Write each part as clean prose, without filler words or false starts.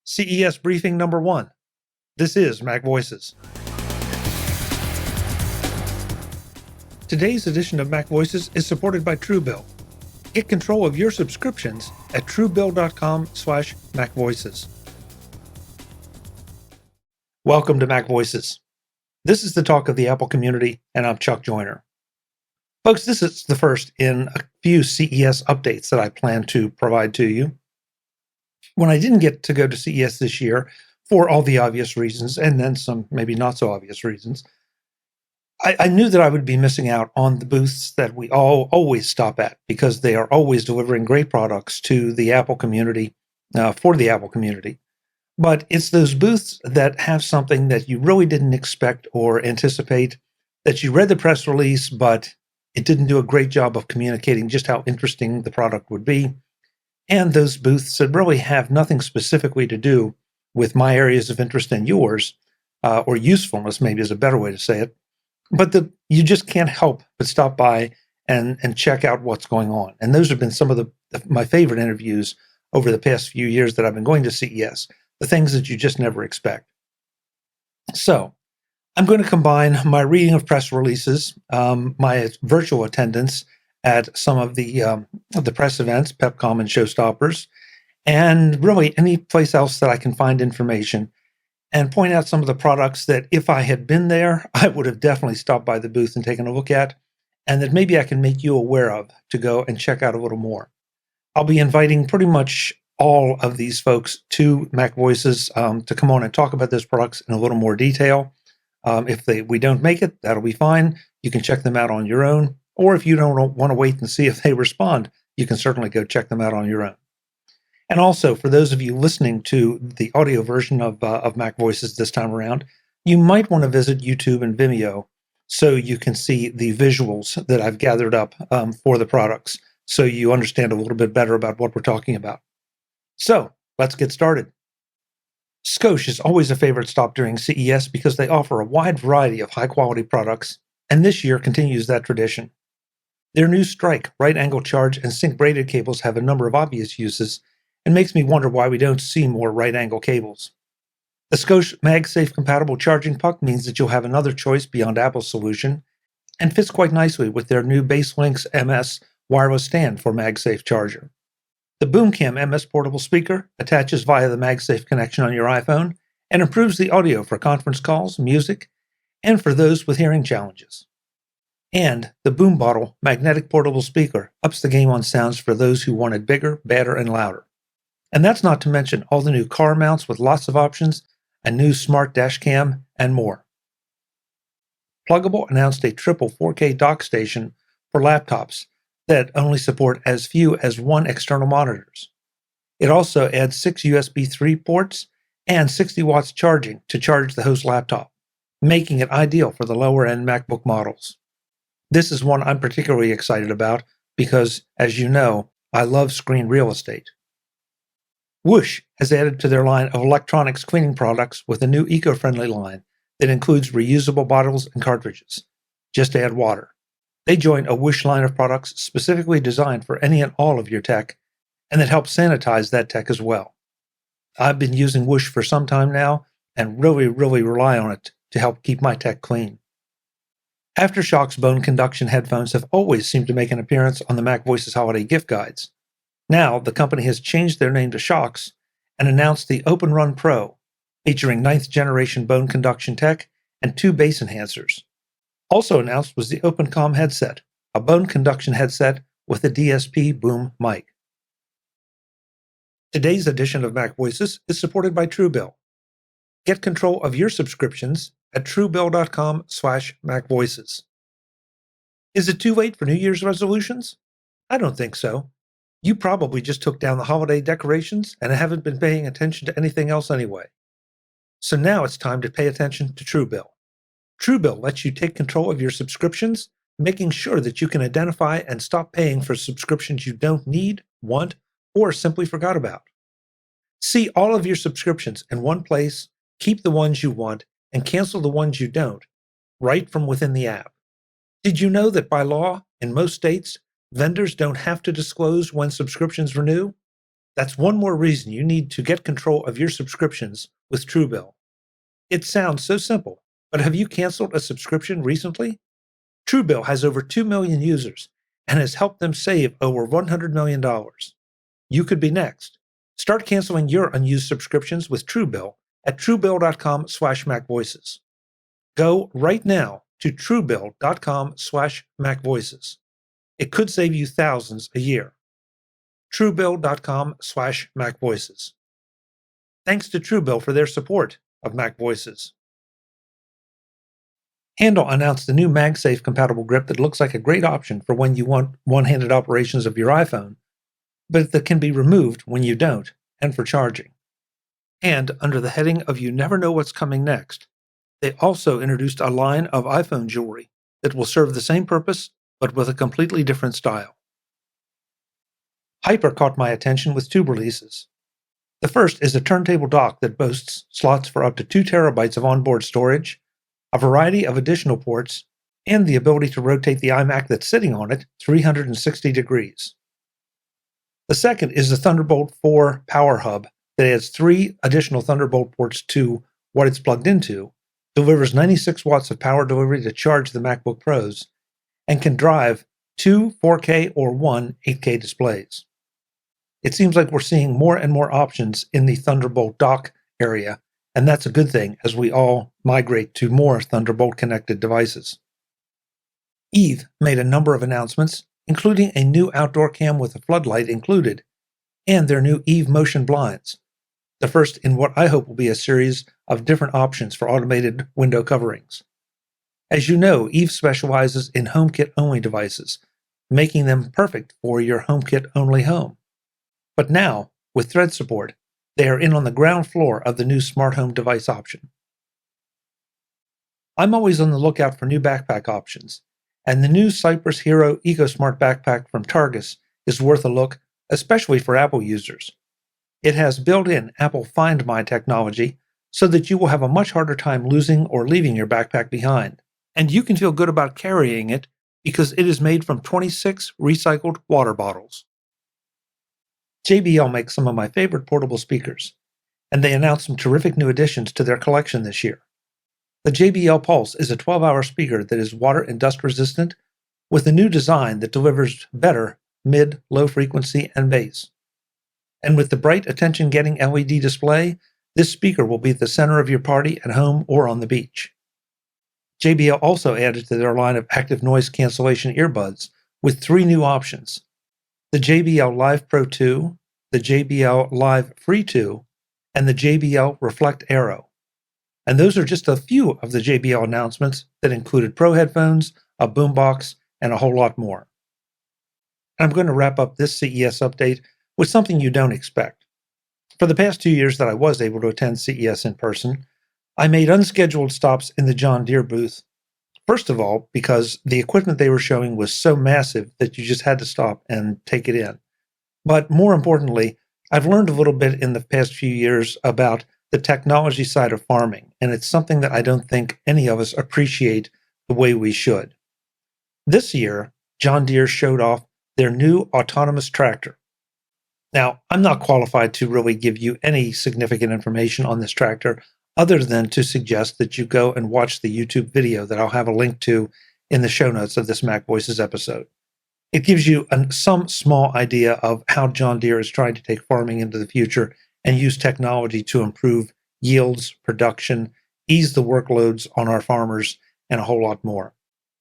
CES Briefing number 1. This is MacVoices. Today's edition of MacVoices is supported by Truebill. Get control of your subscriptions at truebill.com/MacVoices. Welcome to MacVoices. This is the talk of the Apple community, and I'm Chuck Joyner. Folks, this is the first in a few CES updates that I plan to provide to you. When I didn't get to go to CES this year, for all the obvious reasons, and then some maybe not so obvious reasons, I knew that I would be missing out on the booths that we all always stop at, because they are always delivering great products to the Apple community, for the Apple community. But it's those booths that have something that you really didn't expect or anticipate, that you read the press release, but it didn't do a great job of communicating just how interesting the product would be. And those booths that really have nothing specifically to do with my areas of interest and yours, or usefulness maybe is a better way to say it, but you just can't help but stop by and check out what's going on. And those have been some of my favorite interviews over the past few years that I've been going to CES, the things that you just never expect. So I'm going to combine my reading of press releases, my virtual attendance at some of the press events, PepCom and Showstoppers, and really any place else that I can find information, and point out some of the products that if I had been there, I would have definitely stopped by the booth and taken a look at, and that maybe I can make you aware of to go and check out a little more. I'll be inviting pretty much all of these folks to MacVoices to come on and talk about those products in a little more detail. If we don't make it, that'll be fine. You can check them out on your own. Or if you don't want to wait and see if they respond, you can certainly go check them out on your own. And also, for those of you listening to the audio version of MacVoices this time around, you might want to visit YouTube and Vimeo so you can see the visuals that I've gathered up for the products, so you understand a little bit better about what we're talking about. So, let's get started. Scosche is always a favorite stop during CES because they offer a wide variety of high-quality products, and this year continues that tradition. Their new Strike, right-angle charge, and sync braided cables have a number of obvious uses, and makes me wonder why we don't see more right-angle cables. The Scosche MagSafe compatible charging puck means that you'll have another choice beyond Apple's solution, and fits quite nicely with their new BaseLinks MS wireless stand for MagSafe charger. The BoomCam MS portable speaker attaches via the MagSafe connection on your iPhone and improves the audio for conference calls, music, and for those with hearing challenges. And the Boom Bottle magnetic portable speaker ups the game on sounds for those who want it bigger, badder, and louder. And that's not to mention all the new car mounts with lots of options, a new smart dash cam, and more. Plugable announced a triple 4K dock station for laptops that only support as few as 1 external monitors. It also adds 6 USB 3 ports and 60 watts charging to charge the host laptop, making it ideal for the lower-end MacBook models. This is one I'm particularly excited about because, as you know, I love screen real estate. WHOOSH has added to their line of electronics cleaning products with a new eco-friendly line that includes reusable bottles and cartridges. Just add water. They join a WHOOSH line of products specifically designed for any and all of your tech, and that helps sanitize that tech as well. I've been using WHOOSH for some time now, and really rely on it to help keep my tech clean. AfterShokz bone conduction headphones have always seemed to make an appearance on the MacVoices holiday gift guides. Now, the company has changed their name to Shokz and announced the Open Run Pro, featuring 9th generation bone conduction tech and 2 bass enhancers. Also announced was the OpenCom headset, a bone conduction headset with a DSP boom mic. Today's edition of MacVoices is supported by Truebill. Get control of your subscriptions at truebill.com/MacVoices. Is it too late for New Year's resolutions? I don't think so. You probably just took down the holiday decorations and haven't been paying attention to anything else anyway. So now it's time to pay attention to Truebill. Truebill lets you take control of your subscriptions, making sure that you can identify and stop paying for subscriptions you don't need, want, or simply forgot about. See all of your subscriptions in one place, keep the ones you want, and cancel the ones you don't, right from within the app. Did you know that by law, in most states, vendors don't have to disclose when subscriptions renew? That's one more reason you need to get control of your subscriptions with Truebill. It sounds so simple, but have you canceled a subscription recently? Truebill has over 2 million users and has helped them save over $100 million. You could be next. Start canceling your unused subscriptions with Truebill at truebill.com/MacVoices. Go right now to truebill.com/MacVoices. It could save you thousands a year. truebill.com/MacVoices. Thanks to Truebill for their support of MacVoices. HANDL announced a new MagSafe compatible grip that looks like a great option for when you want one-handed operations of your iPhone, but that can be removed when you don't, and for charging. And under the heading of You Never Know What's Coming Next, they also introduced a line of iPhone jewelry that will serve the same purpose, but with a completely different style. Hyper caught my attention with two releases. The first is a turntable dock that boasts slots for up to 2 terabytes of onboard storage, a variety of additional ports, and the ability to rotate the iMac that's sitting on it 360 degrees. The second is the Thunderbolt 4 Power Hub that adds 3 additional Thunderbolt ports to what it's plugged into, delivers 96 watts of power delivery to charge the MacBook Pros, and can drive 2 4K or 1 8K displays. It seems like we're seeing more and more options in the Thunderbolt dock area, and that's a good thing as we all migrate to more Thunderbolt-connected devices. Eve made a number of announcements, including a new outdoor cam with a floodlight included, and their new Eve Motion blinds, the first in what I hope will be a series of different options for automated window coverings. As you know, Eve specializes in HomeKit-only devices, making them perfect for your HomeKit-only home. But now, with Thread support, they are in on the ground floor of the new smart home device option. I'm always on the lookout for new backpack options, and the new Cypress Hero EcoSmart backpack from Targus is worth a look, especially for Apple users. It has built-in Apple Find My technology so that you will have a much harder time losing or leaving your backpack behind, and you can feel good about carrying it because it is made from 26 recycled water bottles. JBL makes some of my favorite portable speakers, and they announced some terrific new additions to their collection this year. The JBL Pulse is a 12-hour speaker that is water and dust resistant with a new design that delivers better mid, low frequency, and bass. And with the bright attention-getting LED display, this speaker will be at the center of your party at home or on the beach. JBL also added to their line of active noise cancellation earbuds with 3 new options: the JBL Live Pro 2, the JBL Live Free 2, and the JBL Reflect Aero. And those are just a few of the JBL announcements that included Pro headphones, a boombox, and a whole lot more. I'm going to wrap up this CES update with something you don't expect. For the past 2 years that I was able to attend CES in person, I made unscheduled stops in the John Deere booth. First of all, because the equipment they were showing was so massive that you just had to stop and take it in. But more importantly, I've learned a little bit in the past few years about the technology side of farming, and it's something that I don't think any of us appreciate the way we should. This year, John Deere showed off their new autonomous tractor. Now, I'm not qualified to really give you any significant information on this tractor other than to suggest that you go and watch the YouTube video that I'll have a link to in the show notes of this MacVoices episode. It gives you some small idea of how John Deere is trying to take farming into the future and use technology to improve yields, production, ease the workloads on our farmers, and a whole lot more.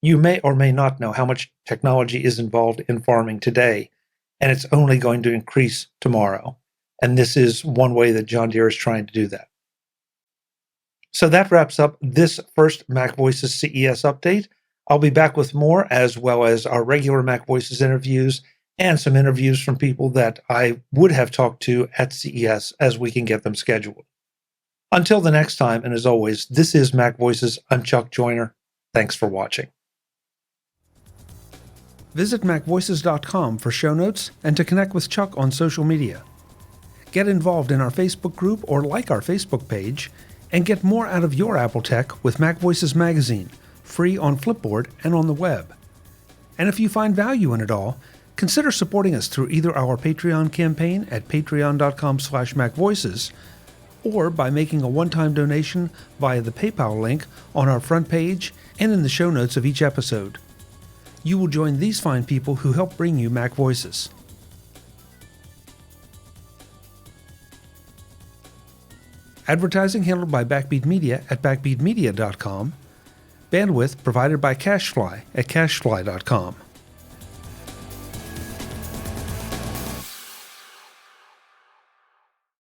You may or may not know how much technology is involved in farming today, and it's only going to increase tomorrow. And this is one way that John Deere is trying to do that. So that wraps up this first MacVoices CES update. I'll be back with more, as well as our regular MacVoices interviews and some interviews from people that I would have talked to at CES as we can get them scheduled. Until the next time, and as always, this is MacVoices. I'm Chuck Joyner. Thanks for watching. Visit MacVoices.com for show notes and to connect with Chuck on social media. Get involved in our Facebook group or like our Facebook page, and get more out of your Apple tech with MacVoices Magazine, free on Flipboard and on the web. And if you find value in it all, Consider supporting us through either our Patreon campaign at patreon.com/MacVoices or by making a one-time donation via the PayPal link on our front page and in the show notes of each episode. You will join these fine people who help bring you MacVoices. Advertising handled by Backbeat Media at backbeatmedia.com. Bandwidth provided by CacheFly at cachefly.com.